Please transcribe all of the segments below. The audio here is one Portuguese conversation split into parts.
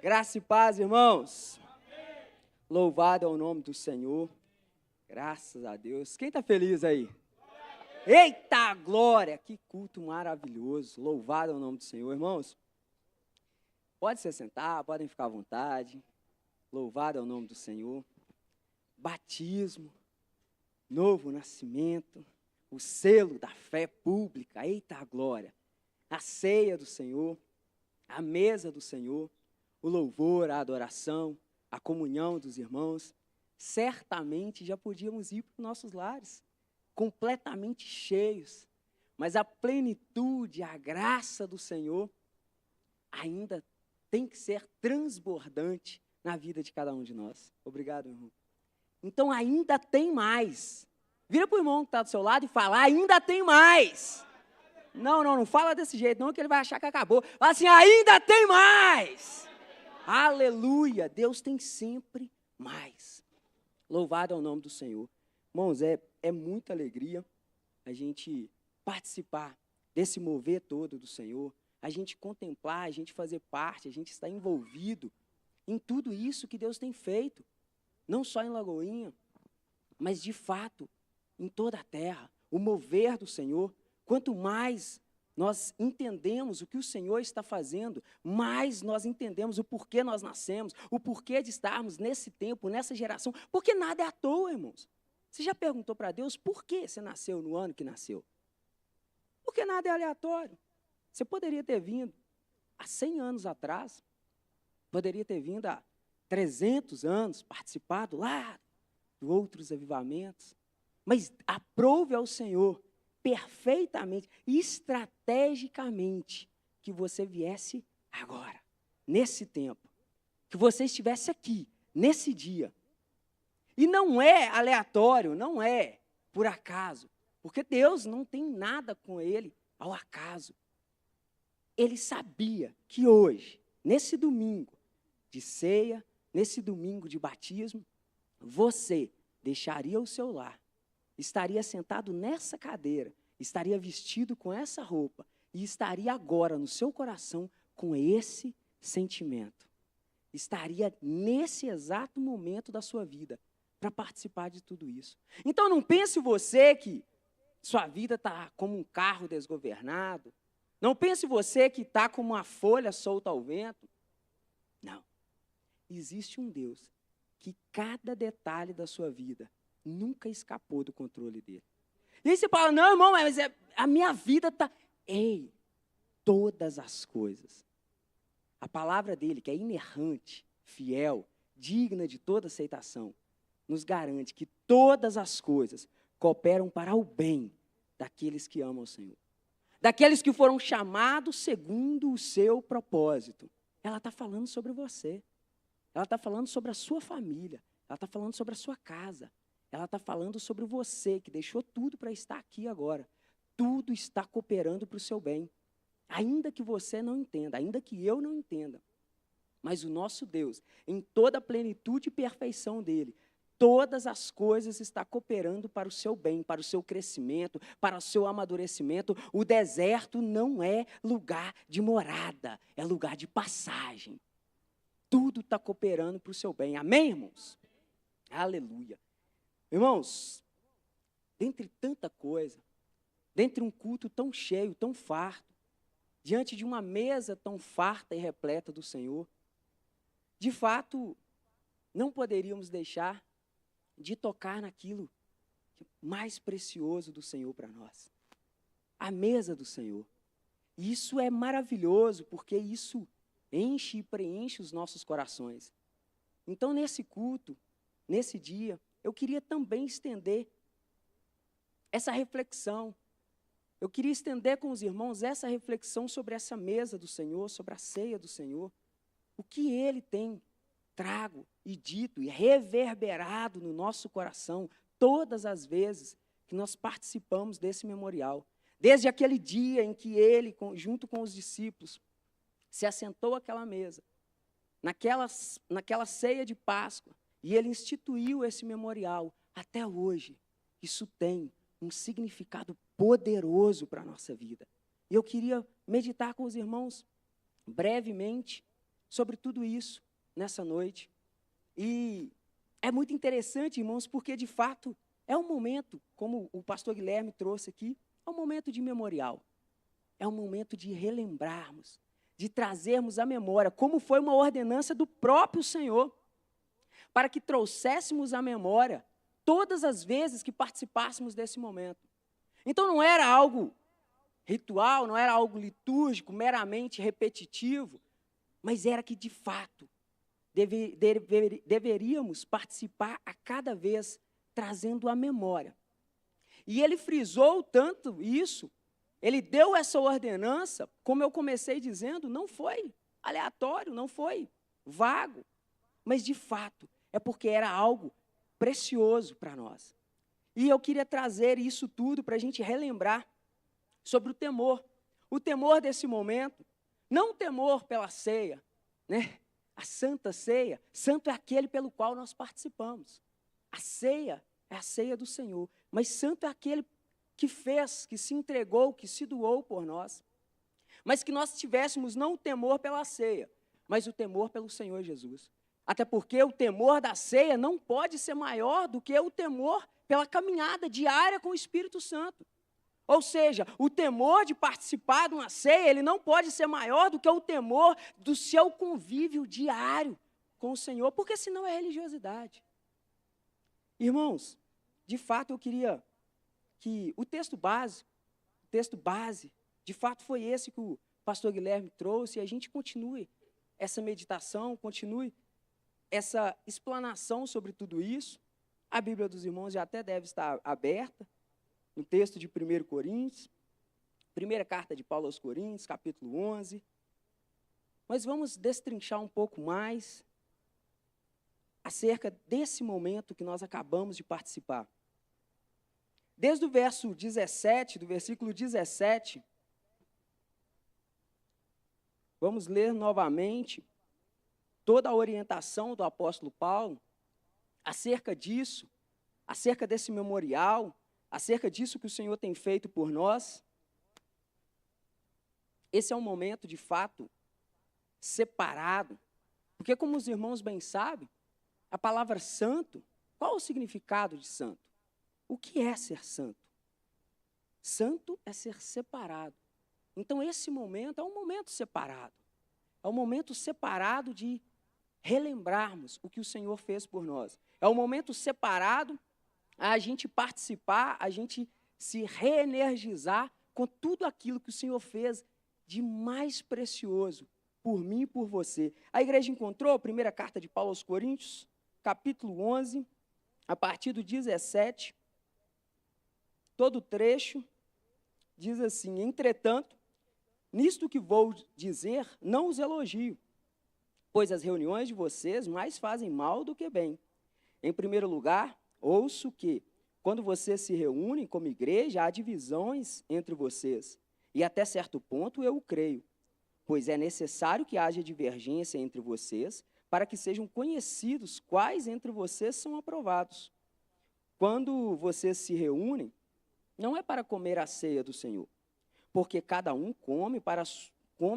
Graça e paz, irmãos. Amém. Louvado é o nome do Senhor. Graças a Deus. Quem está feliz aí? Eita glória! Que culto maravilhoso. Louvado é o nome do Senhor, irmãos. Pode se sentar, podem ficar à vontade. Louvado é o nome do Senhor. Batismo, novo nascimento, o selo da fé pública. Eita glória! A ceia do Senhor, a mesa do Senhor, o louvor, a adoração, a comunhão dos irmãos. Certamente já podíamos ir para os nossos lares, completamente cheios, mas a plenitude, a graça do Senhor ainda tem que ser transbordante na vida de cada um de nós. Obrigado, irmão. Então ainda tem mais. Vira para o irmão que está do seu lado e fala, ainda tem mais. Não fala desse jeito não, que ele vai achar que acabou. Fala assim, ainda tem mais. Aleluia, Deus tem sempre mais. Louvado é o nome do Senhor. Irmãos, é muita alegria a gente participar desse mover todo do Senhor, a gente contemplar, a gente fazer parte, a gente estar envolvido em tudo isso que Deus tem feito, não só em Lagoinha, mas de fato em toda a terra, o mover do Senhor. Quanto mais nós entendemos o que o Senhor está fazendo, mais nós entendemos o porquê nós nascemos, o porquê de estarmos nesse tempo, nessa geração, porque nada é à toa, irmãos. Você já perguntou para Deus por que você nasceu no ano que nasceu? Porque nada é aleatório. Você poderia ter vindo há 100 anos atrás, poderia ter vindo há 300 anos, participado lá de outros avivamentos, mas aprove ao Senhor perfeitamente, estrategicamente, que você viesse agora, nesse tempo, que você estivesse aqui, nesse dia. E não é aleatório, não é por acaso, porque Deus não tem nada com ele ao acaso. Ele sabia que hoje, nesse domingo de ceia, nesse domingo de batismo, você deixaria o seu lar, estaria sentado nessa cadeira, estaria vestido com essa roupa e estaria agora no seu coração com esse sentimento. Estaria nesse exato momento da sua vida para participar de tudo isso. Então não pense você que sua vida está como um carro desgovernado. Não pense você que está como uma folha solta ao vento. Não. Existe um Deus que cada detalhe da sua vida nunca escapou do controle dele. E aí você fala, não, irmão, mas a minha vida está... Ei, todas as coisas. A palavra dele, que é inerrante, fiel, digna de toda aceitação, nos garante que todas as coisas cooperam para o bem daqueles que amam o Senhor. Daqueles que foram chamados segundo o seu propósito. Ela está falando sobre você. Ela está falando sobre a sua família. Ela está falando sobre a sua casa. Ela está falando sobre você, que deixou tudo para estar aqui agora. Tudo está cooperando para o seu bem. Ainda que você não entenda, ainda que eu não entenda. Mas o nosso Deus, em toda a plenitude e perfeição dele, todas as coisas estão cooperando para o seu bem, para o seu crescimento, para o seu amadurecimento. O deserto não é lugar de morada, é lugar de passagem. Tudo está cooperando para o seu bem. Amém, irmãos? Aleluia. Irmãos, dentre tanta coisa, dentre um culto tão cheio, tão farto, diante de uma mesa tão farta e repleta do Senhor, de fato, não poderíamos deixar de tocar naquilo mais precioso do Senhor para nós. A mesa do Senhor. E isso é maravilhoso, porque isso enche e preenche os nossos corações. Então, nesse culto, nesse dia, eu queria também estender essa reflexão. Eu queria estender com os irmãos essa reflexão sobre essa mesa do Senhor, sobre a ceia do Senhor. O que Ele tem trago e dito e reverberado no nosso coração todas as vezes que nós participamos desse memorial. Desde aquele dia em que Ele, junto com os discípulos, se assentou àquela mesa, naquela ceia de Páscoa, e Ele instituiu esse memorial. Até hoje, isso tem um significado poderoso para a nossa vida. E eu queria meditar com os irmãos brevemente sobre tudo isso nessa noite. E é muito interessante, irmãos, porque de fato é um momento, como o pastor Guilherme trouxe aqui, é um momento de memorial. É um momento de relembrarmos, de trazermos à memória como foi uma ordenança do próprio Senhor, para que trouxéssemos à memória todas as vezes que participássemos desse momento. Então não era algo ritual, não era algo litúrgico, meramente repetitivo, mas era que, de fato, deveríamos participar a cada vez, trazendo à memória. E ele frisou tanto isso, ele deu essa ordenança, como eu comecei dizendo, não foi aleatório, não foi vago, mas, de fato, é porque era algo precioso para nós. E eu queria trazer isso tudo para a gente relembrar sobre o temor desse momento, não o temor pela ceia, né? A Santa Ceia, santo é aquele pelo qual nós participamos. A ceia é a ceia do Senhor, mas santo é aquele que fez, que se entregou, que se doou por nós. Mas que nós tivéssemos não o temor pela ceia, mas o temor pelo Senhor Jesus. Até porque o temor da ceia não pode ser maior do que o temor pela caminhada diária com o Espírito Santo. Ou seja, o temor de participar de uma ceia, ele não pode ser maior do que o temor do seu convívio diário com o Senhor, porque senão é religiosidade. Irmãos, de fato eu queria que o texto base, de fato foi esse que o pastor Guilherme trouxe, e a gente continue essa meditação, continue essa explanação sobre tudo isso. A Bíblia dos irmãos já até deve estar aberta, no texto de 1 Coríntios, primeira carta de Paulo aos Coríntios, capítulo 11. Mas vamos destrinchar um pouco mais acerca desse momento que nós acabamos de participar. Desde o verso 17, do versículo 17, vamos ler novamente toda a orientação do apóstolo Paulo acerca disso, acerca desse memorial, acerca disso que o Senhor tem feito por nós. Esse é um momento, de fato, separado, porque, como os irmãos bem sabem, a palavra santo, qual o significado de santo? O que é ser santo? Santo é ser separado. Então, esse momento é um momento separado. É um momento separado de relembrarmos o que o Senhor fez por nós. É um momento separado a gente participar, a gente se reenergizar com tudo aquilo que o Senhor fez de mais precioso por mim e por você. A igreja encontrou a primeira carta de Paulo aos Coríntios, capítulo 11, a partir do 17, todo o trecho diz assim: entretanto, nisto que vou dizer, não os elogio, pois as reuniões de vocês mais fazem mal do que bem. Em primeiro lugar, ouço que, quando vocês se reúnem como igreja, há divisões entre vocês. E até certo ponto eu o creio, pois é necessário que haja divergência entre vocês, para que sejam conhecidos quais entre vocês são aprovados. Quando vocês se reúnem, não é para comer a ceia do Senhor, porque cada um come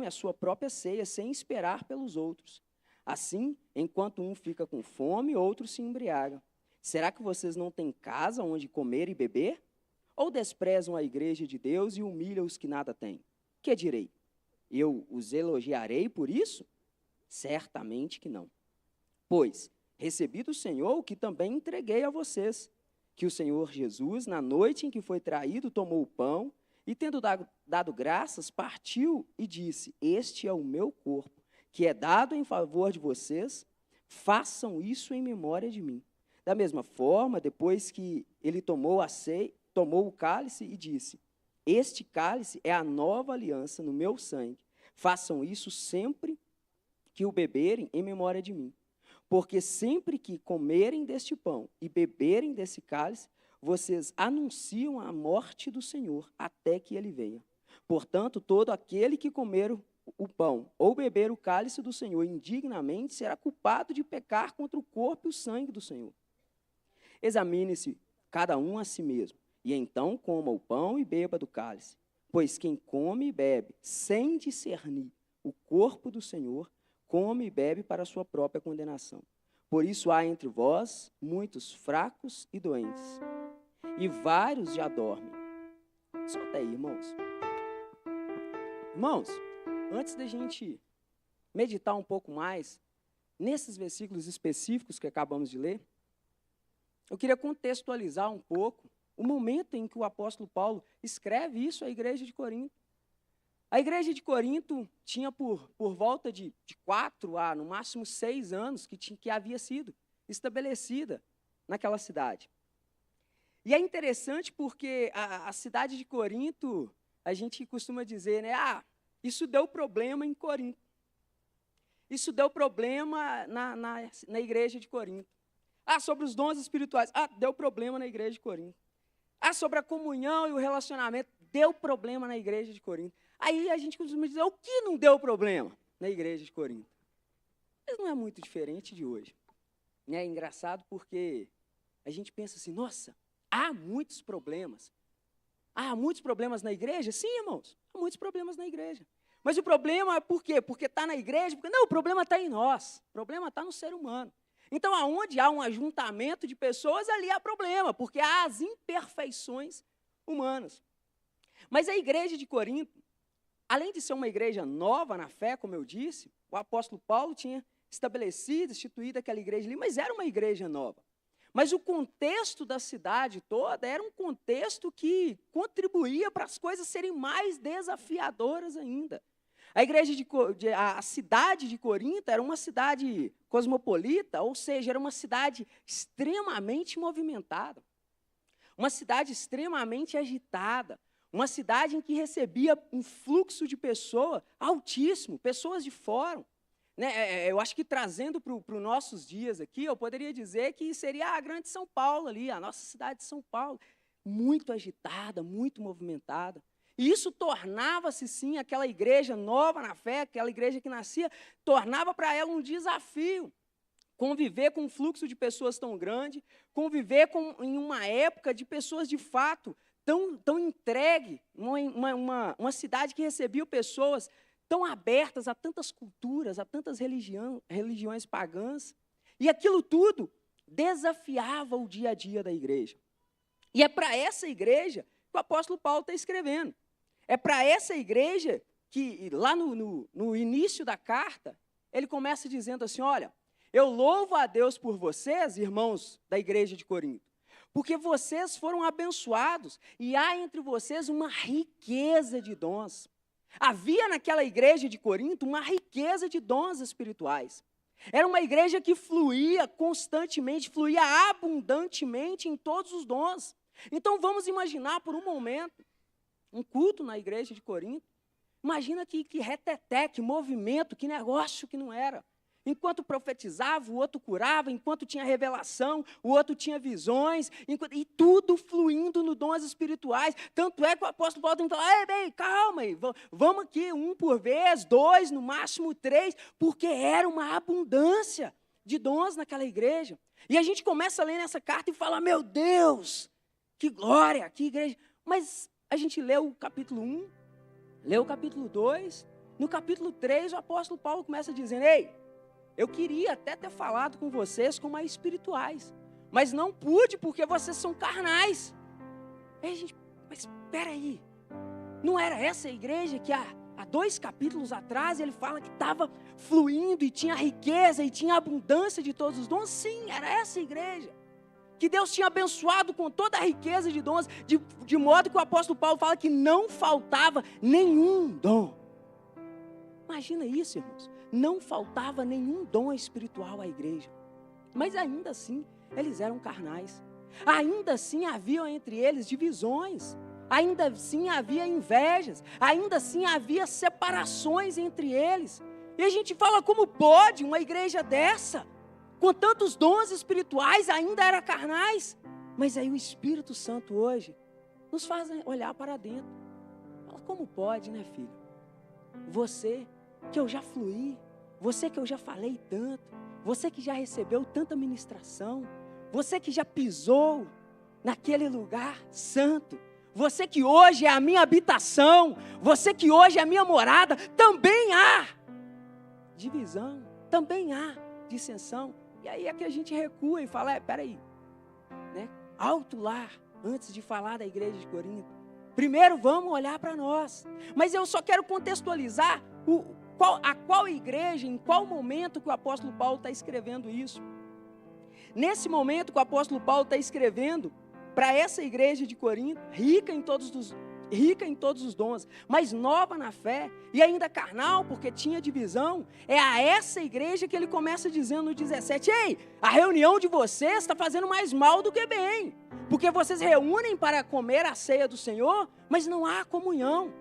a sua própria ceia, sem esperar pelos outros. Assim, enquanto um fica com fome, outro se embriaga. Será que vocês não têm casa onde comer e beber? Ou desprezam a igreja de Deus e humilham os que nada têm? Que direi? Eu os elogiarei por isso? Certamente que não. Pois recebi do Senhor o que também entreguei a vocês, que o Senhor Jesus, na noite em que foi traído, tomou o pão e, tendo dado graças, partiu e disse: este é o meu corpo, que é dado em favor de vocês, façam isso em memória de mim. Da mesma forma, depois que ele tomou o cálice e disse: este cálice é a nova aliança no meu sangue. Façam isso sempre que o beberem em memória de mim. Porque sempre que comerem deste pão e beberem desse cálice, vocês anunciam a morte do Senhor até que ele venha. Portanto, todo aquele que comer o pão ou beber o cálice do Senhor indignamente será culpado de pecar contra o corpo e o sangue do Senhor. Examine-se cada um a si mesmo, e então coma o pão e beba do cálice. Pois quem come e bebe sem discernir o corpo do Senhor, come e bebe para a sua própria condenação. Por isso há entre vós muitos fracos e doentes, e vários já dormem. Solta aí, irmãos. Irmãos, antes da gente meditar um pouco mais nesses versículos específicos que acabamos de ler, eu queria contextualizar um pouco o momento em que o apóstolo Paulo escreve isso à igreja de Corinto. A igreja de Corinto tinha por volta de 4 a, no máximo, 6 anos que havia sido estabelecida naquela cidade. E é interessante porque a cidade de Corinto, a gente costuma dizer, né? Isso deu problema em Corinto. Isso deu problema na igreja de Corinto. Sobre os dons espirituais. Deu problema na igreja de Corinto. Sobre a comunhão e o relacionamento. Deu problema na igreja de Corinto. Aí a gente costuma dizer, o que não deu problema na igreja de Corinto? Mas não é muito diferente de hoje. É engraçado porque a gente pensa assim, nossa, há muitos problemas. Há muitos problemas na igreja? Sim, irmãos, há muitos problemas na igreja. Mas o problema é por quê? Porque está na igreja? Não, o problema está em nós. O problema está no ser humano. Então, aonde há um ajuntamento de pessoas, ali há problema, porque há as imperfeições humanas. Mas a igreja de Corinto, além de ser uma igreja nova na fé, como eu disse, o apóstolo Paulo tinha estabelecido, instituído aquela igreja ali, mas era uma igreja nova. Mas o contexto da cidade toda era um contexto que contribuía para as coisas serem mais desafiadoras ainda. A cidade de Corinto era uma cidade cosmopolita, ou seja, era uma cidade extremamente movimentada, uma cidade extremamente agitada, uma cidade em que recebia um fluxo de pessoa altíssimo, pessoas de fora. Eu acho que trazendo para os nossos dias aqui, eu poderia dizer que seria a grande São Paulo ali, a nossa cidade de São Paulo, muito agitada, muito movimentada. E isso tornava-se, sim, aquela igreja nova na fé, aquela igreja que nascia, tornava para ela um desafio. Conviver com um fluxo de pessoas tão grande, conviver em uma época de pessoas de fato tão entregue, uma cidade que recebia pessoas tão abertas a tantas culturas, a tantas religiões pagãs. E aquilo tudo desafiava o dia a dia da igreja. E é para essa igreja que o apóstolo Paulo está escrevendo. É para essa igreja que, lá no início da carta, ele começa dizendo assim, olha, eu louvo a Deus por vocês, irmãos da igreja de Corinto, porque vocês foram abençoados e há entre vocês uma riqueza de dons. Havia naquela igreja de Corinto uma riqueza de dons espirituais. Era uma igreja que fluía constantemente, fluía abundantemente em todos os dons. Então vamos imaginar por um momento um culto na igreja de Corinto. Imagina que reteté, que movimento, que negócio que não era. Enquanto profetizava, o outro curava, enquanto tinha revelação, o outro tinha visões, e tudo fluindo nos dons espirituais. Tanto é que o apóstolo Paulo tem que falar, calma aí, vamos aqui, 1 por vez, 2, no máximo 3, porque era uma abundância de dons naquela igreja. E a gente começa a ler nessa carta e fala, meu Deus, que glória, que igreja. Mas a gente leu o capítulo 1, leu o capítulo 2, no capítulo 3 o apóstolo Paulo começa dizendo, eu queria até ter falado com vocês como a espirituais, mas não pude porque vocês são carnais. Aí a gente, mas espera aí, não era essa a igreja que há 2 capítulos atrás ele fala que estava fluindo e tinha riqueza e tinha abundância de todos os dons? Sim, era essa a igreja, que Deus tinha abençoado com toda a riqueza de dons, de modo que o apóstolo Paulo fala que não faltava nenhum dom. Imagina isso, irmãos. Não faltava nenhum dom espiritual à igreja. Mas ainda assim, eles eram carnais. Ainda assim, havia entre eles divisões. Ainda assim, havia invejas. Ainda assim, havia separações entre eles. E a gente fala, como pode uma igreja dessa, com tantos dons espirituais, ainda era carnais? Mas aí o Espírito Santo hoje nos faz olhar para dentro. Fala, como pode, né, filho? Você que eu já fluí, você que eu já falei tanto, você que já recebeu tanta ministração, você que já pisou naquele lugar santo, você que hoje é a minha habitação, você que hoje é a minha morada, também há divisão, também há dissensão. E aí é que a gente recua e fala, peraí, né? Alto lá, antes de falar da igreja de Corinto. Primeiro vamos olhar para nós. Mas eu só quero contextualizar a qual igreja, em qual momento que o apóstolo Paulo está escrevendo isso. Nesse momento que o apóstolo Paulo está escrevendo para essa igreja de Corinto, rica em todos os dons, mas nova na fé, e ainda carnal, porque tinha divisão, é a essa igreja que ele começa dizendo no 17, ei, a reunião de vocês está fazendo mais mal do que bem, porque vocês reúnem para comer a ceia do Senhor, mas não há comunhão.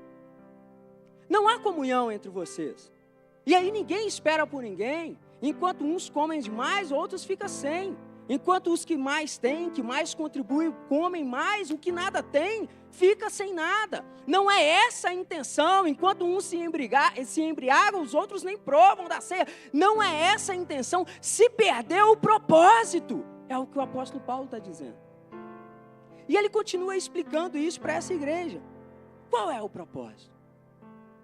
Não há comunhão entre vocês. E aí ninguém espera por ninguém, enquanto uns comem demais, outros ficam sem. Enquanto os que mais têm, que mais contribuem, comem mais, o que nada tem, fica sem nada. Não é essa a intenção. Enquanto uns se embriagam, os outros nem provam da ceia. Não é essa a intenção. Se perdeu o propósito. É o que o apóstolo Paulo está dizendo. E ele continua explicando isso para essa igreja. Qual é o propósito?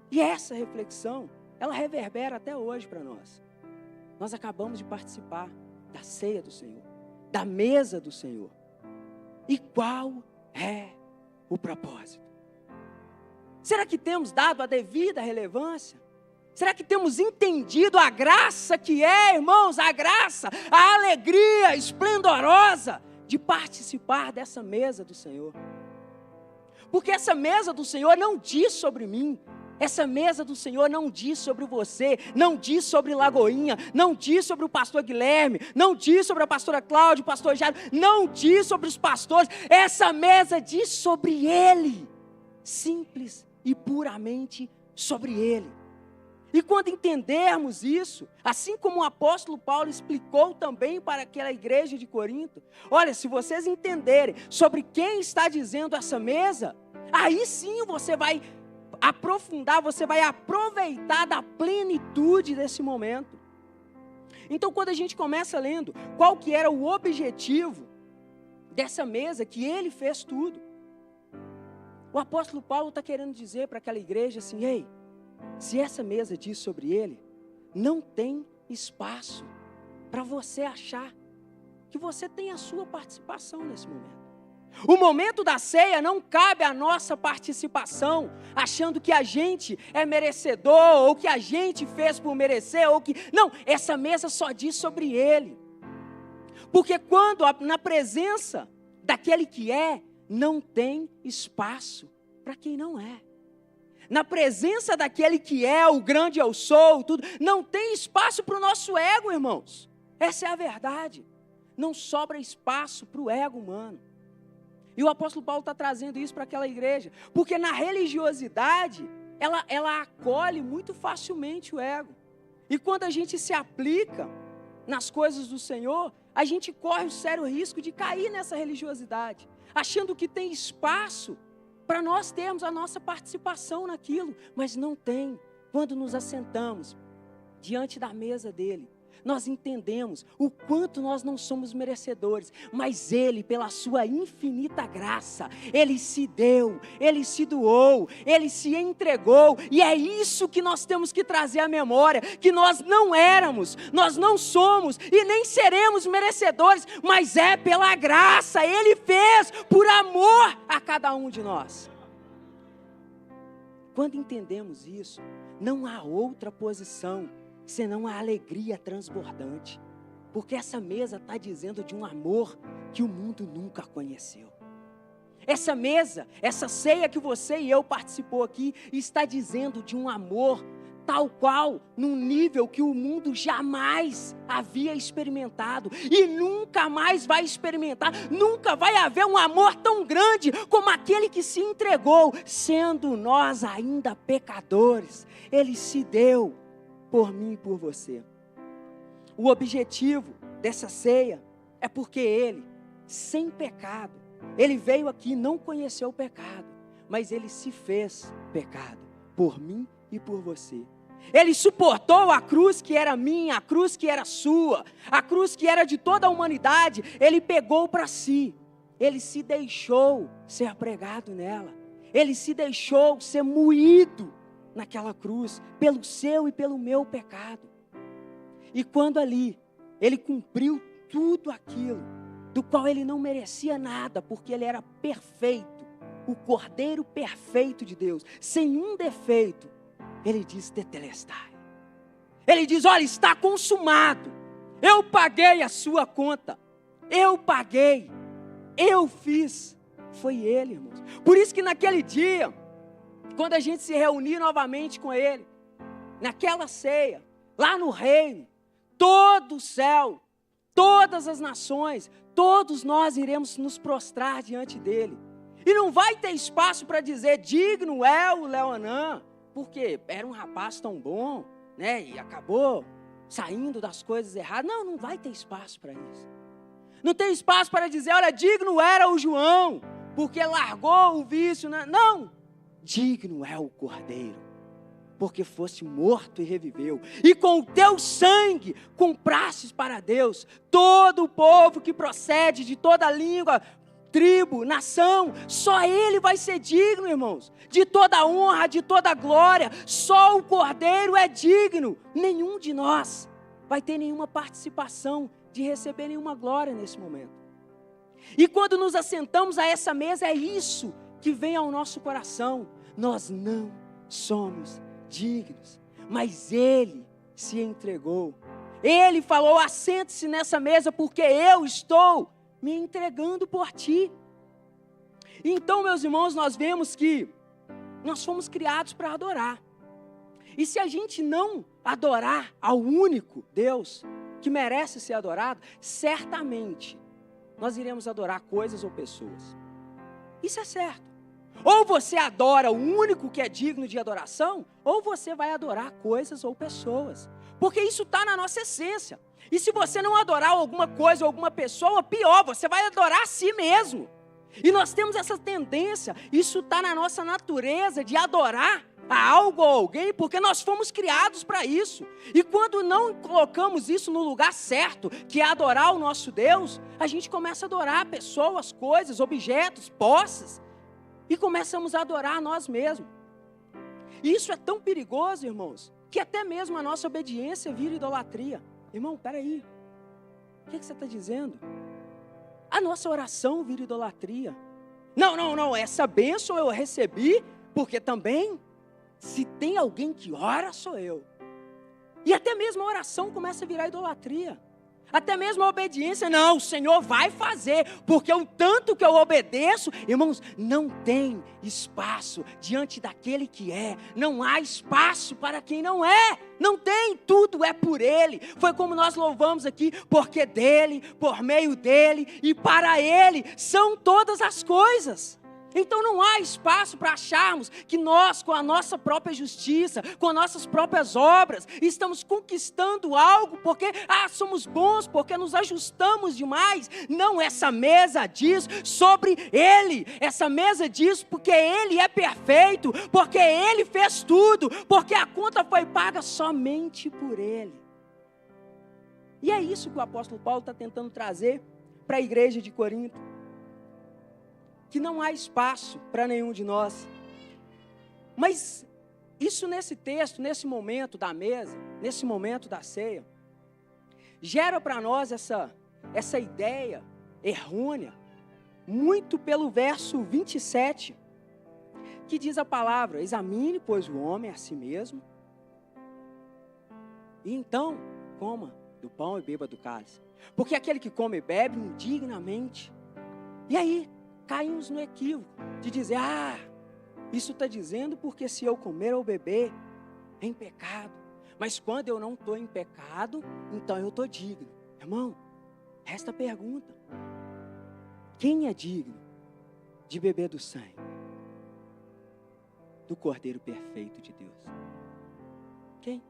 E essa reflexão, ela reverbera até hoje para nós. Nós acabamos de participar da ceia do Senhor, da mesa do Senhor. E qual é o propósito? Será que temos dado a devida relevância? Será que temos entendido a graça que é, irmãos, a graça, a alegria esplendorosa de participar dessa mesa do Senhor? Porque essa mesa do Senhor não diz sobre mim. Essa mesa do Senhor não diz sobre você, não diz sobre Lagoinha, não diz sobre o pastor Guilherme, não diz sobre a pastora Cláudia, o pastor Jairo, não diz sobre os pastores. Essa mesa diz sobre Ele, simples e puramente sobre Ele. E quando entendermos isso, assim como o apóstolo Paulo explicou também para aquela igreja de Corinto, olha, se vocês entenderem sobre quem está dizendo essa mesa, aí sim você vai aprofundar, você vai aproveitar da plenitude desse momento. Então, quando a gente começa lendo qual que era o objetivo dessa mesa, que ele fez tudo, o apóstolo Paulo está querendo dizer para aquela igreja assim, ei, se essa mesa diz sobre ele, não tem espaço para você achar que você tem a sua participação nesse momento. O momento da ceia não cabe a nossa participação, achando que a gente é merecedor, ou que a gente fez por merecer, ou que... Não, essa mesa só diz sobre Ele. Porque quando na presença daquele que é, não tem espaço para quem não é. Na presença daquele que é, o grande eu sou, tudo, não tem espaço para o nosso ego, irmãos. Essa é a verdade. Não sobra espaço para o ego humano. E o apóstolo Paulo está trazendo isso para aquela igreja. Porque na religiosidade, ela acolhe muito facilmente o ego. E quando a gente se aplica nas coisas do Senhor, a gente corre o sério risco de cair nessa religiosidade, achando que tem espaço para nós termos a nossa participação naquilo. Mas não tem. Quando nos assentamos diante da mesa dele, nós entendemos o quanto nós não somos merecedores, mas Ele, pela sua infinita graça, Ele se deu, Ele se doou, Ele se entregou, e é isso que nós temos que trazer à memória, que nós não éramos, nós não somos e nem seremos merecedores, mas é pela graça, Ele fez por amor a cada um de nós. Quando entendemos isso, não há outra posição senão a alegria transbordante, porque essa mesa está dizendo de um amor que o mundo nunca conheceu. Essa mesa, essa ceia que você e eu participou aqui, está dizendo de um amor tal qual, num nível que o mundo jamais havia experimentado, e nunca mais vai experimentar. Nunca vai haver um amor tão grande como aquele que se entregou, sendo nós ainda pecadores, Ele se deu por mim e por você. O objetivo dessa ceia é porque Ele, sem pecado, Ele veio aqui, não conheceu o pecado, mas Ele se fez pecado por mim e por você. Ele suportou a cruz que era minha, a cruz que era sua, a cruz que era de toda a humanidade. Ele pegou para si. Ele se deixou ser pregado nela. Ele se deixou ser moído naquela cruz, pelo seu e pelo meu pecado. E quando ali, ele cumpriu tudo aquilo, do qual ele não merecia nada, porque ele era perfeito, o Cordeiro perfeito de Deus, sem um defeito, ele diz: tetelestai. Ele diz: olha, está consumado, eu paguei a sua conta, eu paguei, eu fiz, foi ele, irmãos. Por isso que naquele dia, quando a gente se reunir novamente com ele, naquela ceia, lá no reino, todo o céu, todas as nações, todos nós iremos nos prostrar diante dele. E não vai ter espaço para dizer: digno é o Leonan, porque era um rapaz tão bom, né? E acabou saindo das coisas erradas. Não, não vai ter espaço para isso. Não tem espaço para dizer: olha, digno era o João, porque largou o vício. Não, digno é o Cordeiro, porque foste morto e reviveu, e com o teu sangue comprastes para Deus todo o povo que procede de toda língua, tribo, nação. Só ele vai ser digno, irmãos, de toda honra, de toda glória. Só o Cordeiro é digno. Nenhum de nós vai ter nenhuma participação de receber nenhuma glória nesse momento. E quando nos assentamos a essa mesa, é isso que vem ao nosso coração: nós não somos dignos, mas ele se entregou. Ele falou: assente-se nessa mesa, porque eu estou me entregando por ti. Então, meus irmãos, nós vemos que nós fomos criados para adorar. E se a gente não adorar ao único Deus que merece ser adorado, certamente nós iremos adorar coisas ou pessoas. Isso é certo. Ou você adora o único que é digno de adoração, ou você vai adorar coisas ou pessoas, porque isso está na nossa essência. E se você não adorar alguma coisa ou alguma pessoa, pior, você vai adorar a si mesmo. E nós temos essa tendência, isso está na nossa natureza, de adorar a algo ou alguém, porque nós fomos criados para isso. E quando não colocamos isso no lugar certo, que é adorar o nosso Deus, a gente começa a adorar pessoas, coisas, objetos, posses, e começamos a adorar a nós mesmos. E isso é tão perigoso, irmãos, que até mesmo a nossa obediência vira idolatria. Irmão, peraí, o que você está dizendo? A nossa oração vira idolatria. Não, essa bênção eu recebi, porque também, se tem alguém que ora, sou eu. E até mesmo a oração começa a virar idolatria. Até mesmo a obediência: não, o Senhor vai fazer, porque o tanto que eu obedeço, irmãos, não tem espaço diante daquele que é, não há espaço para quem não é, não tem, tudo é por Ele. Foi como nós louvamos aqui: porque dEle, por meio dEle e para Ele são todas as coisas. Então não há espaço para acharmos que nós, com a nossa própria justiça, com as nossas próprias obras, estamos conquistando algo porque somos bons, porque nos ajustamos demais. Não, essa mesa diz sobre Ele. Essa mesa diz porque Ele é perfeito, porque Ele fez tudo, porque a conta foi paga somente por Ele. E é isso que o apóstolo Paulo está tentando trazer para a igreja de Corinto. Que não há espaço para nenhum de nós. Mas isso nesse texto, nesse momento da mesa, nesse momento da ceia, gera para nós essa ideia errônea, muito pelo verso 27, que diz a palavra: examine, pois, o homem a si mesmo, e então coma do pão e beba do cálice. Porque aquele que come e bebe indignamente. E aí caímos no equívoco de dizer: isso está dizendo porque se eu comer ou beber é em pecado. Mas quando eu não estou em pecado, então eu estou digno. Irmão, resta a pergunta: quem é digno de beber do sangue do Cordeiro perfeito de Deus? Quem?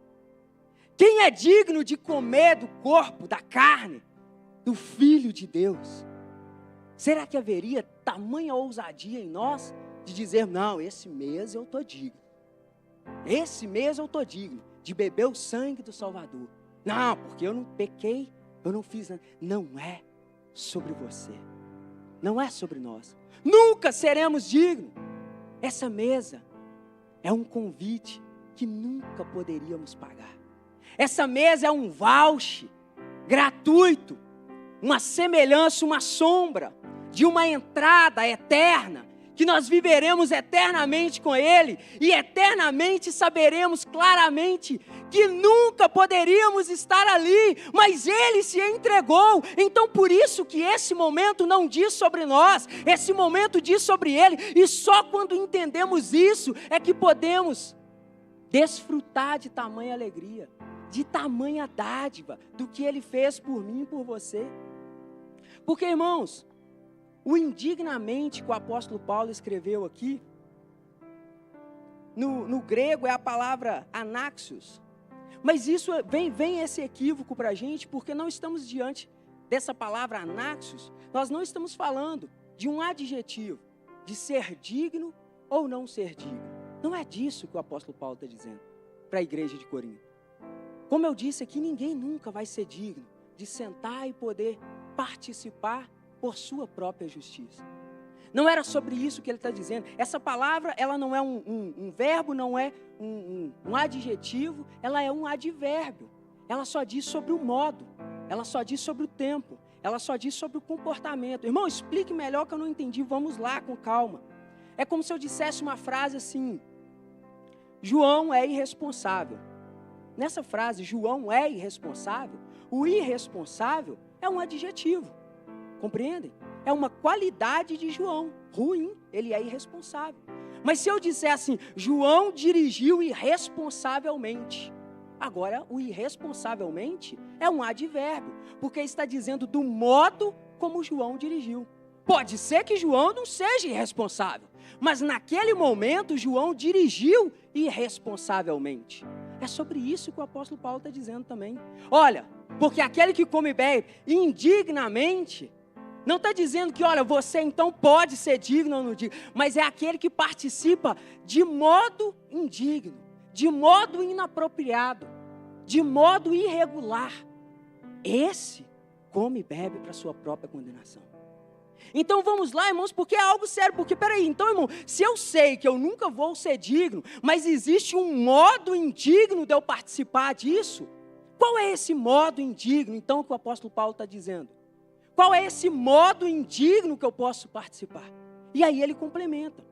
Quem é digno de comer do corpo, da carne, do Filho de Deus? Será que haveria tamanha ousadia em nós de dizer: não, esse mês eu estou digno. Esse mês eu estou digno de beber o sangue do Salvador. Não, porque eu não pequei, eu não fiz nada. Não é sobre você. Não é sobre nós. Nunca seremos dignos. Essa mesa é um convite que nunca poderíamos pagar. Essa mesa é um voucher gratuito, uma semelhança, uma sombra de uma entrada eterna, que nós viveremos eternamente com Ele, e eternamente saberemos claramente que nunca poderíamos estar ali, mas Ele se entregou. Então por isso que esse momento não diz sobre nós, esse momento diz sobre Ele, e só quando entendemos isso é que podemos desfrutar de tamanha alegria, de tamanha dádiva, do que Ele fez por mim e por você. Porque, irmãos, o indignamente que o apóstolo Paulo escreveu aqui, no grego é a palavra anaxios, mas isso vem esse equívoco para a gente, porque não estamos diante dessa palavra anaxios, nós não estamos falando de um adjetivo, de ser digno ou não ser digno. Não é disso que o apóstolo Paulo está dizendo para a igreja de Corinto. Como eu disse aqui, ninguém nunca vai ser digno de sentar e poder participar por sua própria justiça. Não era sobre isso que ele está dizendo. Essa palavra, ela não é um verbo, não é um adjetivo, ela é um advérbio. Ela só diz sobre o modo, ela só diz sobre o tempo, ela só diz sobre o comportamento. Irmão, explique melhor que eu não entendi, vamos lá com calma. É como se eu dissesse uma frase assim: João é irresponsável. Nessa frase, João é irresponsável, o irresponsável é um adjetivo. Compreendem? É uma qualidade de João, ruim, ele é irresponsável. Mas se eu disser assim, João dirigiu irresponsavelmente, agora o irresponsavelmente é um advérbio, porque está dizendo do modo como João dirigiu. Pode ser que João não seja irresponsável, mas naquele momento João dirigiu irresponsavelmente. É sobre isso que o apóstolo Paulo está dizendo também. Olha, porque aquele que come e bebe indignamente, não está dizendo que, olha, você então pode ser digno ou não digno, mas é aquele que participa de modo indigno, de modo inapropriado, de modo irregular. Esse come e bebe para a sua própria condenação. Então vamos lá, irmãos, porque é algo sério, porque peraí, então, irmão, se eu sei que eu nunca vou ser digno, mas existe um modo indigno de eu participar disso, qual é esse modo indigno, então, que o apóstolo Paulo está dizendo? Qual é esse modo indigno que eu posso participar? E aí ele complementa,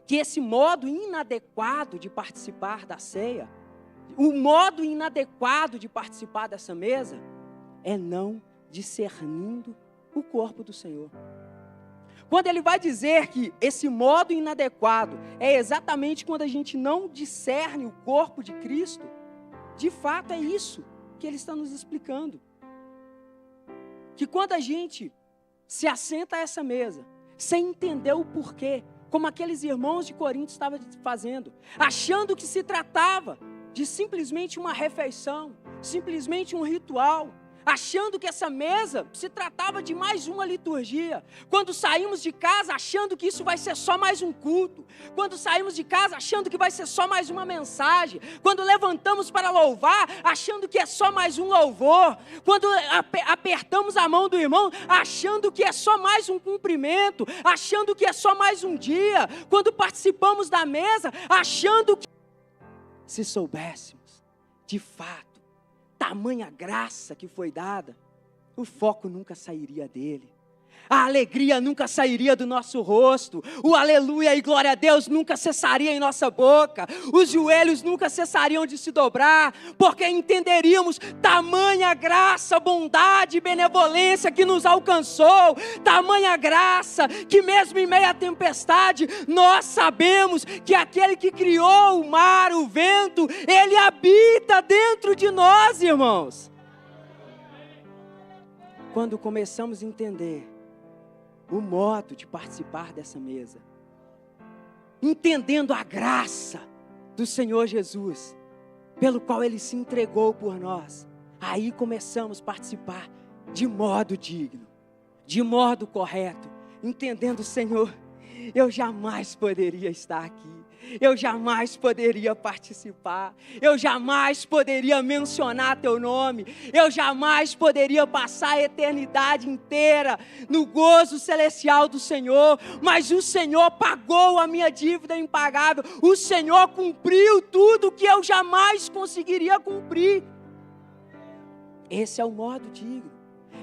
que esse modo inadequado de participar da ceia, o modo inadequado de participar dessa mesa, é não discernindo o corpo do Senhor. Quando ele vai dizer que esse modo inadequado é exatamente quando a gente não discerne o corpo de Cristo, de fato é isso que ele está nos explicando. Que quando a gente se assenta a essa mesa, sem entender o porquê, como aqueles irmãos de Corinto estavam fazendo, achando que se tratava de simplesmente uma refeição, simplesmente um ritual, achando que essa mesa se tratava de mais uma liturgia. Quando saímos de casa achando que isso vai ser só mais um culto. Quando saímos de casa achando que vai ser só mais uma mensagem. Quando levantamos para louvar achando que é só mais um louvor. Quando apertamos a mão do irmão achando que é só mais um cumprimento. Achando que é só mais um dia. Quando participamos da mesa achando que... Se soubéssemos, de fato, tamanha graça que foi dada, o foco nunca sairia dele, a alegria nunca sairia do nosso rosto, o aleluia e glória a Deus nunca cessaria em nossa boca, os joelhos nunca cessariam de se dobrar, porque entenderíamos tamanha graça, bondade e benevolência que nos alcançou, tamanha graça que mesmo em meio à tempestade, nós sabemos que aquele que criou o mar, o vento, ele habita dentro de nós, irmãos. Quando começamos a entender o modo de participar dessa mesa, entendendo a graça do Senhor Jesus, pelo qual Ele se entregou por nós, aí começamos a participar de modo digno, de modo correto, entendendo, Senhor, eu jamais poderia estar aqui, eu jamais poderia participar, eu jamais poderia mencionar Teu nome, eu jamais poderia passar a eternidade inteira no gozo celestial do Senhor, mas o Senhor pagou a minha dívida impagável, o Senhor cumpriu tudo que eu jamais conseguiria cumprir. Esse é o modo digno.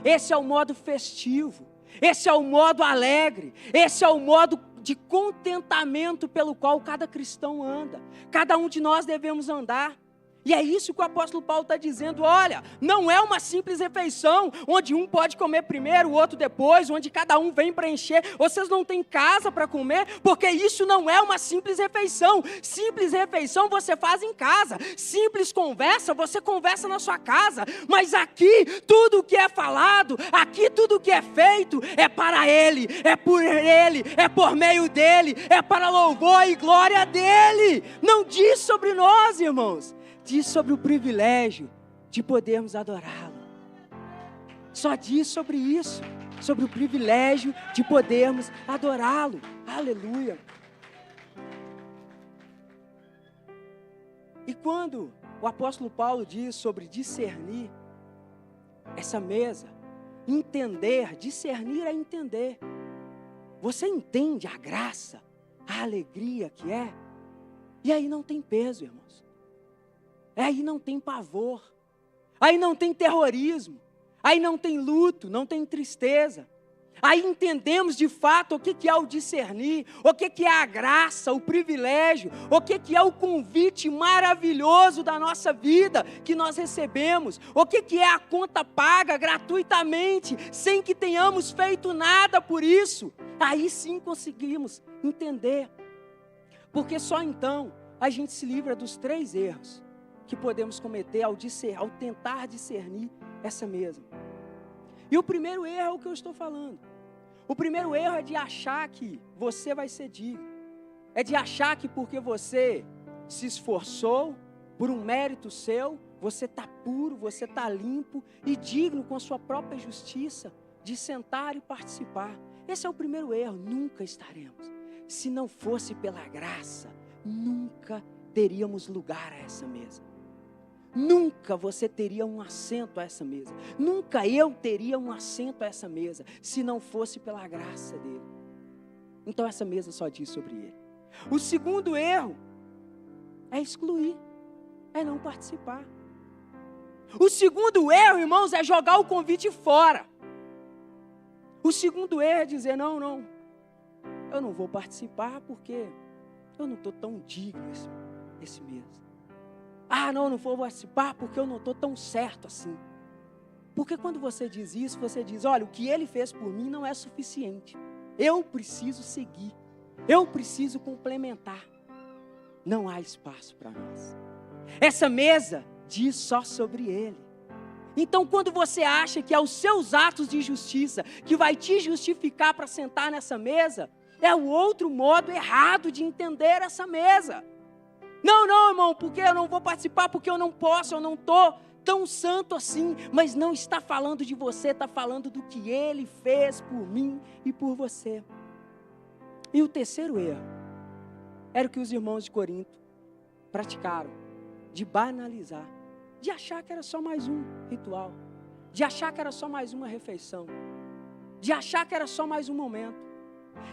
Esse é o modo festivo. Esse é o modo alegre. Esse é o modo de contentamento pelo qual cada cristão anda. Cada um de nós devemos andar. E é isso que o apóstolo Paulo está dizendo. Olha, não é uma simples refeição, onde um pode comer primeiro, o outro depois, onde cada um vem preencher. Vocês não têm casa para comer, porque isso não é uma simples refeição. Simples refeição você faz em casa. Simples conversa, você conversa na sua casa. Mas aqui, tudo o que é falado, aqui tudo o que é feito, é para Ele, é por Ele, é por meio dEle, é para louvor e glória dEle. Não diz sobre nós, irmãos. Diz sobre o privilégio de podermos adorá-lo. Só diz sobre isso, sobre o privilégio de podermos adorá-lo. Aleluia. E quando o apóstolo Paulo diz sobre discernir essa mesa, entender, discernir é entender. Você entende a graça, a alegria que é? E aí não tem peso, irmãos. Aí não tem pavor, aí não tem terrorismo, aí não tem luto, não tem tristeza. Aí entendemos de fato o que é o discernir, o que é a graça, o privilégio, o que é o convite maravilhoso da nossa vida que nós recebemos, o que é a conta paga gratuitamente, sem que tenhamos feito nada por isso. Aí sim conseguimos entender, porque só então a gente se livra dos 3 erros que podemos cometer ao tentar discernir essa mesa. E o primeiro erro é o que eu estou falando. O primeiro erro é de achar que você vai ser digno. É de achar que porque você se esforçou, por um mérito seu, você está puro, você está limpo e digno com a sua própria justiça de sentar e participar. Esse é o primeiro erro. Nunca estaremos. Se não fosse pela graça, nunca teríamos lugar a essa mesa. Nunca você teria um assento a essa mesa. Nunca eu teria um assento a essa mesa, se não fosse pela graça dele. Então essa mesa só diz sobre ele. O segundo erro é excluir, é não participar. O segundo erro, irmãos, é jogar o convite fora. O segundo erro é dizer, não, eu não vou participar porque eu não estou tão digno esse mês. Não vou participar porque eu não estou tão certo assim. Porque quando você diz isso, você diz, olha, o que ele fez por mim não é suficiente. Eu preciso seguir. Eu preciso complementar. Não há espaço para nós. Essa mesa diz só sobre ele. Então, quando você acha que é os seus atos de justiça que vai te justificar para sentar nessa mesa, é o outro modo errado de entender essa mesa. Não, irmão, porque eu não vou participar, porque eu não posso, eu não estou tão santo assim. Mas não está falando de você, está falando do que ele fez por mim e por você. E o terceiro erro era o que os irmãos de Corinto praticaram, de banalizar, de achar que era só mais um ritual, de achar que era só mais uma refeição, de achar que era só mais um momento.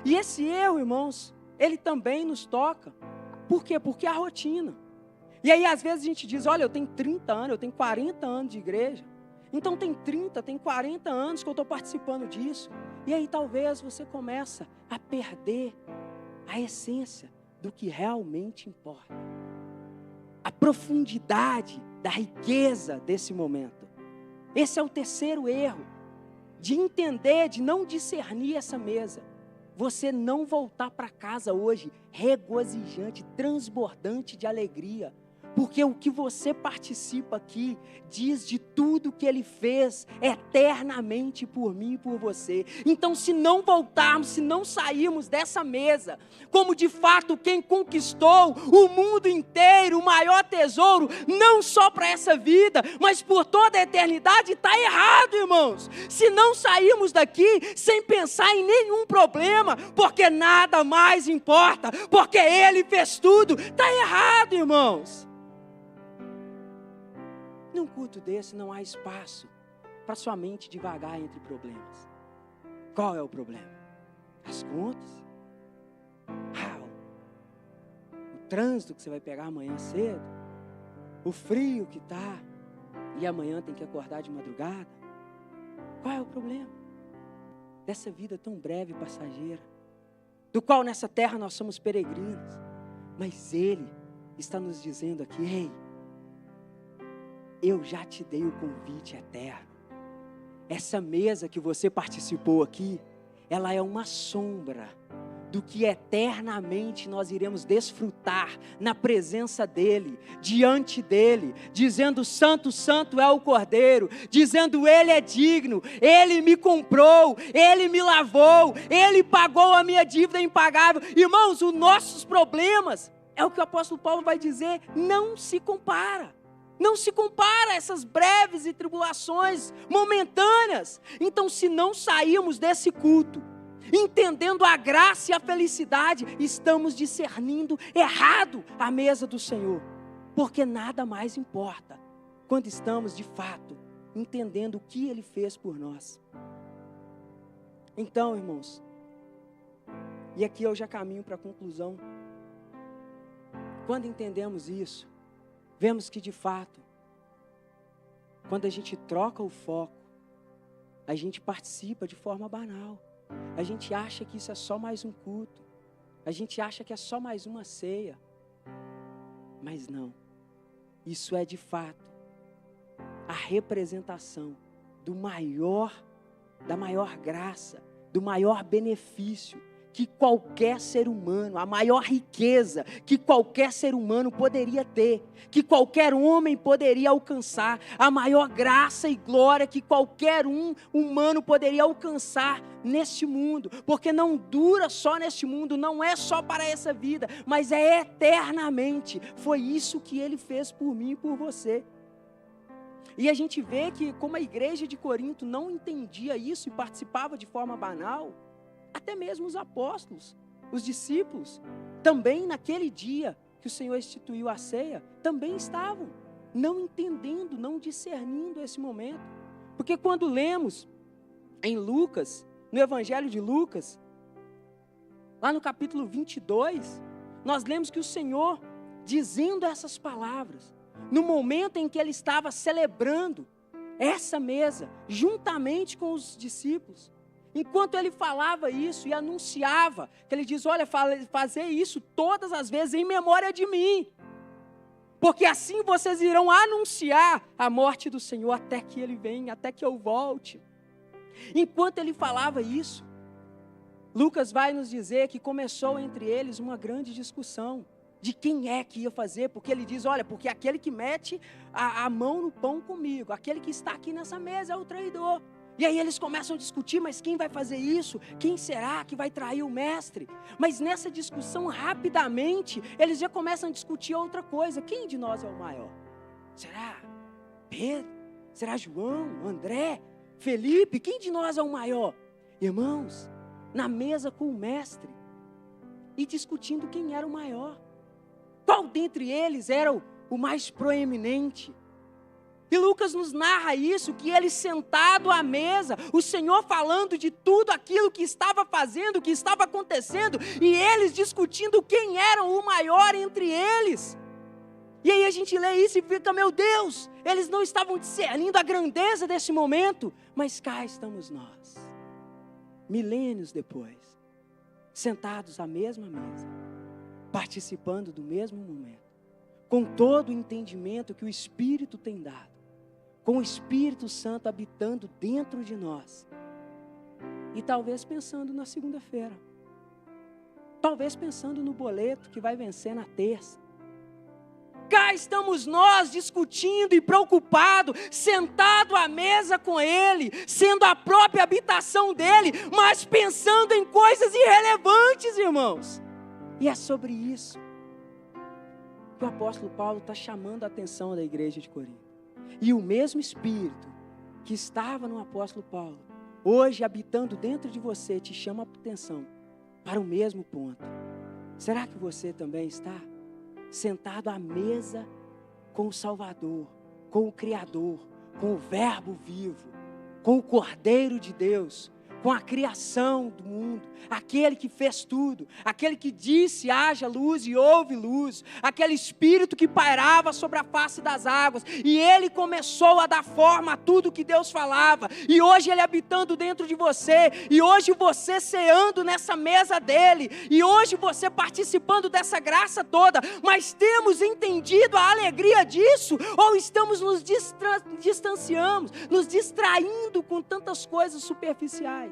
E esse erro, irmãos, ele também nos toca. Por quê? Porque é a rotina. E aí às vezes a gente diz, olha, eu tenho 30 anos, eu tenho 40 anos de igreja. Então tem 30, tem 40 anos que eu estou participando disso. E aí talvez você começa a perder a essência do que realmente importa. A profundidade da riqueza desse momento. Esse é o terceiro erro. De entender, de não discernir essa mesa. Você não voltar para casa hoje regozijante, transbordante de alegria. Porque o que você participa aqui diz de tudo que ele fez eternamente por mim e por você. Então, se não voltarmos, se não sairmos dessa mesa, como de fato quem conquistou o mundo inteiro, o maior tesouro, não só para essa vida, mas por toda a eternidade, está errado, irmãos. Se não sairmos daqui sem pensar em nenhum problema, porque nada mais importa, porque ele fez tudo, está errado, irmãos. Num culto desse não há espaço para sua mente divagar entre problemas. Qual é o problema? As contas? O trânsito que você vai pegar amanhã cedo? O frio que está? e amanhã tem que acordar de madrugada. Qual é o problema dessa vida tão breve e passageira, do qual nessa terra nós somos peregrinos? Mas Ele está nos dizendo aqui: ei, eu já te dei o convite eterno. Essa mesa que você participou aqui, ela é uma sombra do que eternamente nós iremos desfrutar na presença dEle, diante dEle, dizendo: santo, santo é o Cordeiro, dizendo: Ele é digno, Ele me comprou, Ele me lavou, Ele pagou a minha dívida impagável. Irmãos, os nossos problemas, é o que o apóstolo Paulo vai dizer, não se compara. Não se compara a essas breves e tribulações momentâneas. Então, se não sairmos desse culto entendendo a graça e a felicidade, estamos discernindo errado a mesa do Senhor, porque nada mais importa quando estamos de fato entendendo o que Ele fez por nós. Então, irmãos, e aqui eu já caminho para a conclusão. Quando entendemos isso, vemos que de fato, quando a gente troca o foco, a gente participa de forma banal. A gente acha que isso é só mais um culto. A gente acha que é só mais uma ceia. Mas não. Isso é de fato a representação da maior graça, do maior benefício que qualquer ser humano, a maior riqueza que qualquer ser humano poderia ter, que qualquer homem poderia alcançar, a maior graça e glória que qualquer humano poderia alcançar neste mundo, porque não dura só neste mundo, não é só para essa vida, mas é eternamente. Foi isso que Ele fez por mim e por você. E a gente vê que como a igreja de Corinto não entendia isso e participava de forma banal, até mesmo os apóstolos, os discípulos, também naquele dia que o Senhor instituiu a ceia, também estavam não entendendo, não discernindo esse momento. Porque quando lemos em Lucas, no Evangelho de Lucas, lá no capítulo 22, nós lemos que o Senhor, dizendo essas palavras, no momento em que Ele estava celebrando essa mesa, juntamente com os discípulos, enquanto Ele falava isso e anunciava, que Ele diz: olha, fazer isso todas as vezes em memória de mim, porque assim vocês irão anunciar a morte do Senhor até que Ele venha, até que eu volte. Enquanto Ele falava isso, Lucas vai nos dizer que começou entre eles uma grande discussão de quem é que ia fazer, porque ele diz: olha, porque aquele que mete a mão no pão comigo, aquele que está aqui nessa mesa é o traidor. E aí eles começam a discutir: mas quem vai fazer isso? Quem será que vai trair o mestre? Mas nessa discussão, rapidamente, eles já começam a discutir outra coisa: quem de nós é o maior? Será Pedro? Será João? André? Felipe? Quem de nós é o maior? Irmãos, na mesa com o mestre, e discutindo quem era o maior. Qual dentre eles era o mais proeminente? E Lucas nos narra isso, que ele sentado à mesa, o Senhor falando de tudo aquilo que estava fazendo, que estava acontecendo, e eles discutindo quem era o maior entre eles. E aí a gente lê isso e fica: meu Deus, eles não estavam discernindo a grandeza desse momento, mas cá estamos nós, milênios depois, sentados à mesma mesa, participando do mesmo momento, com todo o entendimento que o Espírito tem dado, com o Espírito Santo habitando dentro de nós, e talvez pensando na segunda-feira, talvez pensando no boleto que vai vencer na terça. Cá estamos nós discutindo e preocupados, sentado à mesa com Ele, sendo a própria habitação dEle, mas pensando em coisas irrelevantes, irmãos. E é sobre isso que o apóstolo Paulo está chamando a atenção da igreja de Corinto. E o mesmo Espírito que estava no apóstolo Paulo, hoje habitando dentro de você, te chama a atenção para o mesmo ponto. Será que você também está sentado à mesa com o Salvador, com o Criador, com o Verbo vivo, com o Cordeiro de Deus, com a criação do mundo, aquele que fez tudo, aquele que disse haja luz e houve luz, aquele Espírito que pairava sobre a face das águas, e Ele começou a dar forma a tudo que Deus falava, e hoje Ele habitando dentro de você, e hoje você ceando nessa mesa dEle, e hoje você participando dessa graça toda, mas temos entendido a alegria disso, ou estamos nos distanciando, nos distraindo com tantas coisas superficiais?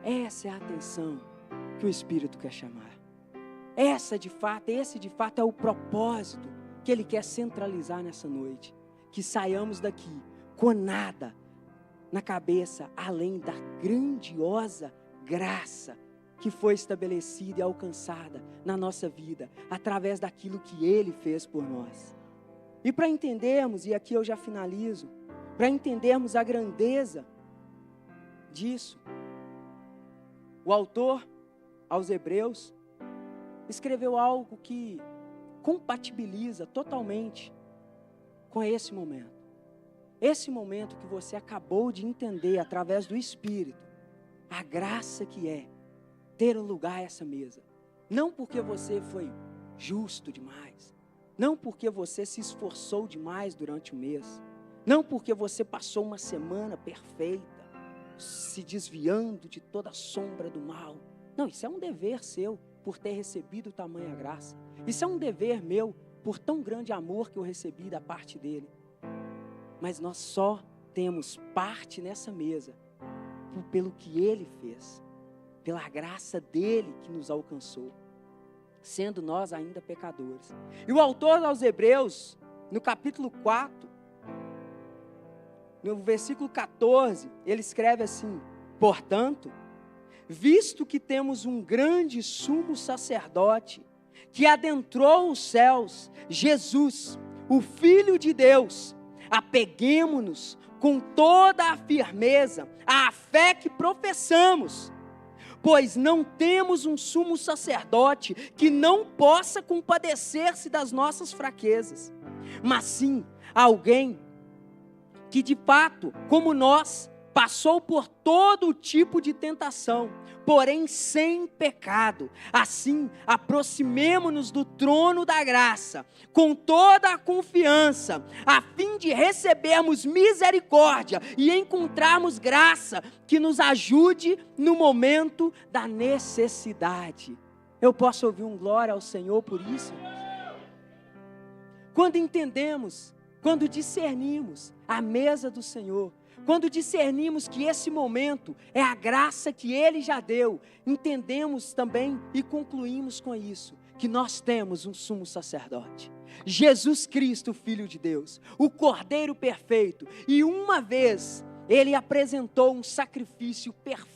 Essa é a atenção que o Espírito quer chamar. Esse de fato é o propósito que Ele quer centralizar nessa noite. Que saiamos daqui com nada na cabeça, além da grandiosa graça que foi estabelecida e alcançada na nossa vida, através daquilo que Ele fez por nós. E para entendermos, e aqui eu já finalizo, para entendermos a grandeza disso, o autor aos Hebreus escreveu algo que compatibiliza totalmente com esse momento. Esse momento que você acabou de entender através do Espírito, a graça que é ter um lugar a essa mesa. Não porque você foi justo demais, não porque você se esforçou demais durante o mês, não porque você passou uma semana perfeita, se desviando de toda a sombra do mal. Não, isso é um dever seu, por ter recebido tamanha graça. Isso é um dever meu, por tão grande amor que eu recebi da parte dele. Mas nós só temos parte nessa mesa, pelo que ele fez, pela graça dele que nos alcançou, sendo nós ainda pecadores. E o autor aos Hebreus, no capítulo 4, no versículo 14, ele escreve assim: portanto, visto que temos um grande sumo sacerdote, que adentrou os céus, Jesus, o Filho de Deus, apeguemo-nos com toda a firmeza à fé que professamos, pois não temos um sumo sacerdote que não possa compadecer-se das nossas fraquezas, mas sim alguém que de fato, como nós, passou por todo tipo de tentação, porém sem pecado. Assim, aproximemo-nos do trono da graça, com toda a confiança, a fim de recebermos misericórdia e encontrarmos graça que nos ajude no momento da necessidade. Eu posso ouvir um glória ao Senhor por isso? Quando entendemos, quando discernimos a mesa do Senhor, quando discernimos que esse momento é a graça que Ele já deu, entendemos também e concluímos com isso, que nós temos um sumo sacerdote, Jesus Cristo, Filho de Deus, o Cordeiro perfeito, e uma vez Ele apresentou um sacrifício perfeito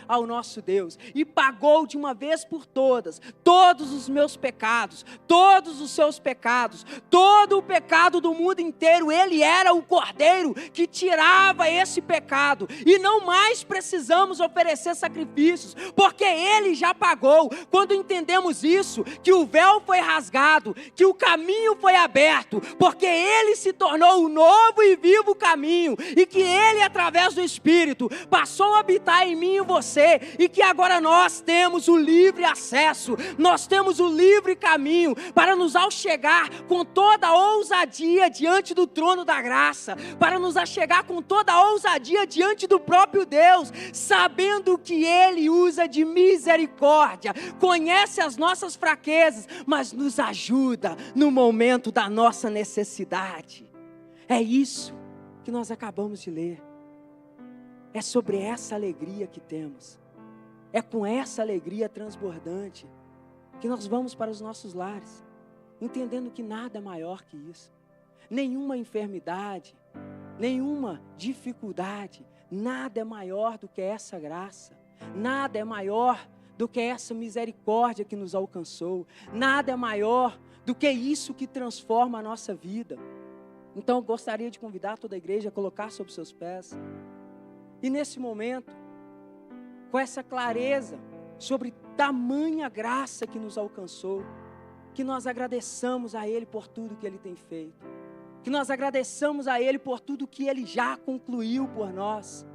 ao nosso Deus, e pagou de uma vez por todas, todos os meus pecados, todos os seus pecados, todo o pecado do mundo inteiro. Ele era o Cordeiro que tirava esse pecado, e não mais precisamos oferecer sacrifícios, porque Ele já pagou. Quando entendemos isso, que o véu foi rasgado, que o caminho foi aberto, porque Ele se tornou o novo e vivo caminho, e que Ele, através do Espírito, passou a habitar em mim e você, e que agora nós temos o livre acesso, nós temos o livre caminho para nos achegar com toda a ousadia diante do trono da graça, para nos achegar com toda a ousadia diante do próprio Deus, sabendo que Ele usa de misericórdia, conhece as nossas fraquezas, mas nos ajuda no momento da nossa necessidade. É isso que nós acabamos de ler. É sobre essa alegria que temos, é com essa alegria transbordante que nós vamos para os nossos lares, entendendo que nada é maior que isso, nenhuma enfermidade, nenhuma dificuldade, nada é maior do que essa graça, nada é maior do que essa misericórdia que nos alcançou, nada é maior do que isso que transforma a nossa vida. Então eu gostaria de convidar toda a igreja a colocar sobre seus pés. E nesse momento, com essa clareza sobre tamanha graça que nos alcançou, que nós agradeçamos a Ele por tudo que Ele tem feito, que nós agradeçamos a Ele por tudo que Ele já concluiu por nós,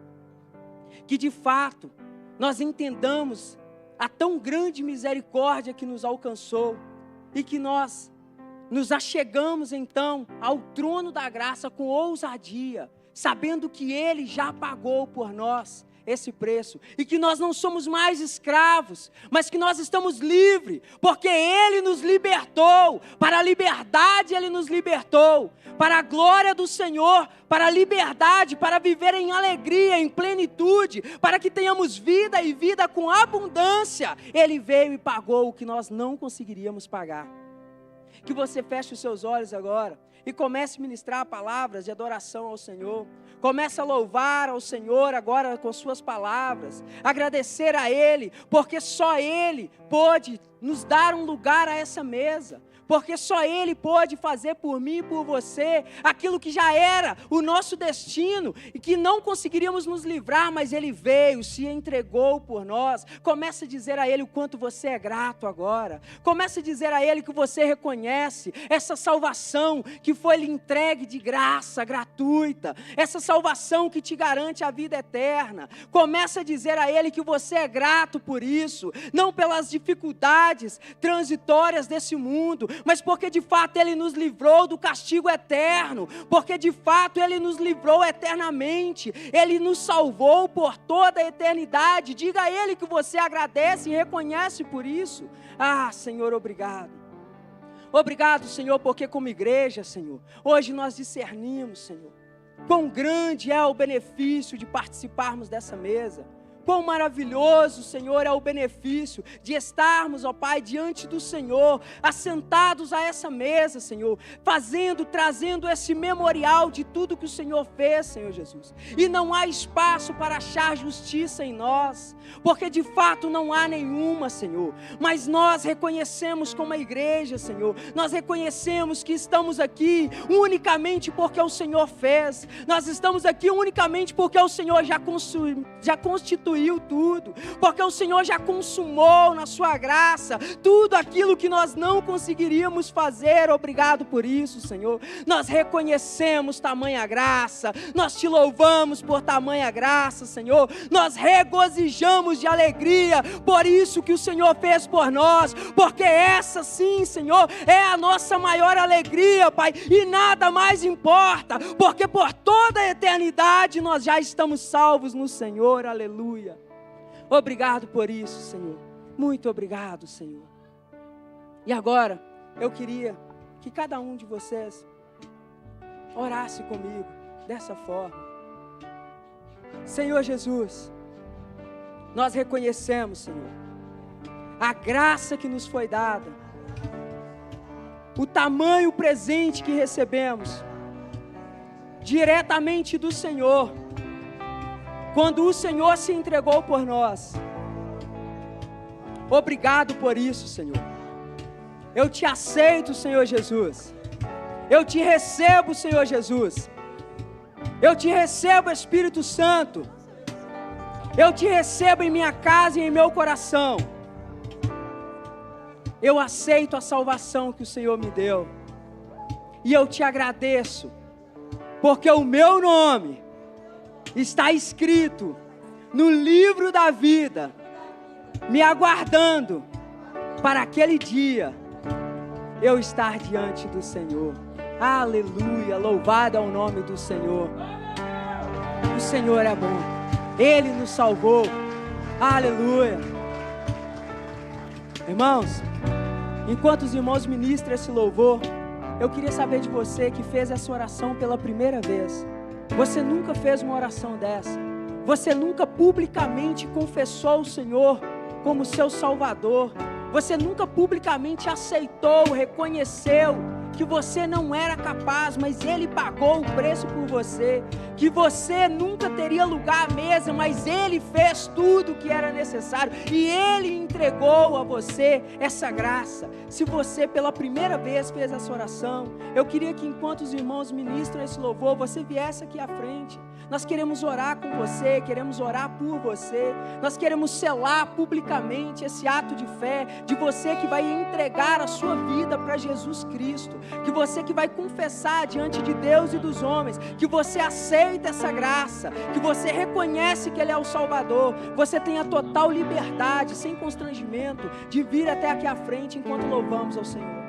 Que de fato nós entendamos a tão grande misericórdia que nos alcançou e que nós nos achegamos então ao trono da graça com ousadia, sabendo que Ele já pagou por nós esse preço, e que nós não somos mais escravos, mas que nós estamos livres, porque Ele nos libertou, para a liberdade Ele nos libertou, para a glória do Senhor, para a liberdade, para viver em alegria, em plenitude, para que tenhamos vida e vida com abundância. Ele veio e pagou o que nós não conseguiríamos pagar. Que você feche os seus olhos agora e comece a ministrar palavras de adoração ao Senhor. Comece a louvar ao Senhor agora com suas palavras, agradecer a Ele, porque só Ele pôde nos dar um lugar a essa mesa, porque só Ele pôde fazer por mim e por você aquilo que já era o nosso destino e que não conseguiríamos nos livrar, mas Ele veio, se entregou por nós. Comece a dizer a Ele o quanto você é grato agora. Comece a dizer a Ele que você reconhece essa salvação que foi lhe entregue de graça, gratuita, essa salvação que te garante a vida eterna. Comece a dizer a Ele que você é grato por isso, não pelas dificuldades transitórias desse mundo, mas porque de fato Ele nos livrou do castigo eterno, porque de fato Ele nos livrou eternamente, Ele nos salvou por toda a eternidade. Diga a Ele que você agradece e reconhece por isso. Ah, Senhor, obrigado. Obrigado, Senhor, porque como igreja, Senhor, hoje nós discernimos, Senhor, quão grande é o benefício de participarmos dessa mesa. Quão maravilhoso, Senhor, é o benefício de estarmos, ó Pai, diante do Senhor, assentados a essa mesa, Senhor, trazendo esse memorial de tudo que o Senhor fez, Senhor Jesus. E não há espaço para achar justiça em nós, porque de fato não há nenhuma, Senhor. Mas nós reconhecemos como a igreja, Senhor, nós reconhecemos que estamos aqui unicamente porque o Senhor fez. Nós estamos aqui unicamente porque o Senhor já constituiu tudo, porque o Senhor já consumou na sua graça tudo aquilo que nós não conseguiríamos fazer. Obrigado por isso, Senhor. Nós reconhecemos tamanha graça, nós te louvamos por tamanha graça, Senhor. Nós regozijamos de alegria por isso que o Senhor fez por nós, porque essa sim, Senhor, é a nossa maior alegria, Pai, e nada mais importa, porque por toda a eternidade nós já estamos salvos no Senhor. Aleluia. Obrigado por isso, Senhor. Muito obrigado, Senhor. E agora, eu queria que cada um de vocês orasse comigo dessa forma. Senhor Jesus, nós reconhecemos, Senhor, a graça que nos foi dada, o tamanho presente que recebemos diretamente do Senhor, quando o Senhor se entregou por nós. Obrigado por isso, Senhor. Eu te aceito, Senhor Jesus. Eu te recebo, Senhor Jesus. Eu te recebo, Espírito Santo. Eu te recebo em minha casa e em meu coração. Eu aceito a salvação que o Senhor me deu. E eu te agradeço, porque o meu nome está escrito no livro da vida, me aguardando para aquele dia eu estar diante do Senhor. Aleluia, louvado é o nome do Senhor. O Senhor é bom, Ele nos salvou. Aleluia. Irmãos, enquanto os irmãos ministram esse louvor, eu queria saber de você que fez essa oração pela primeira vez. Você nunca fez uma oração dessa. Você nunca publicamente confessou o Senhor como seu Salvador. Você nunca publicamente aceitou, reconheceu que você não era capaz, mas Ele pagou o preço por você. Que você nunca teria lugar à mesa, mas Ele fez tudo o que era necessário. E Ele entregou a você essa graça. Se você pela primeira vez fez essa oração, eu queria que enquanto os irmãos ministram esse louvor, você viesse aqui à frente. nós queremos orar com você, queremos orar por você, nós queremos selar publicamente esse ato de fé, de você que vai entregar a sua vida para Jesus Cristo, que você que vai confessar diante de Deus e dos homens, que você aceita essa graça, que você reconhece que Ele é o Salvador, você tem a total liberdade, sem constrangimento, de vir até aqui à frente enquanto louvamos ao Senhor.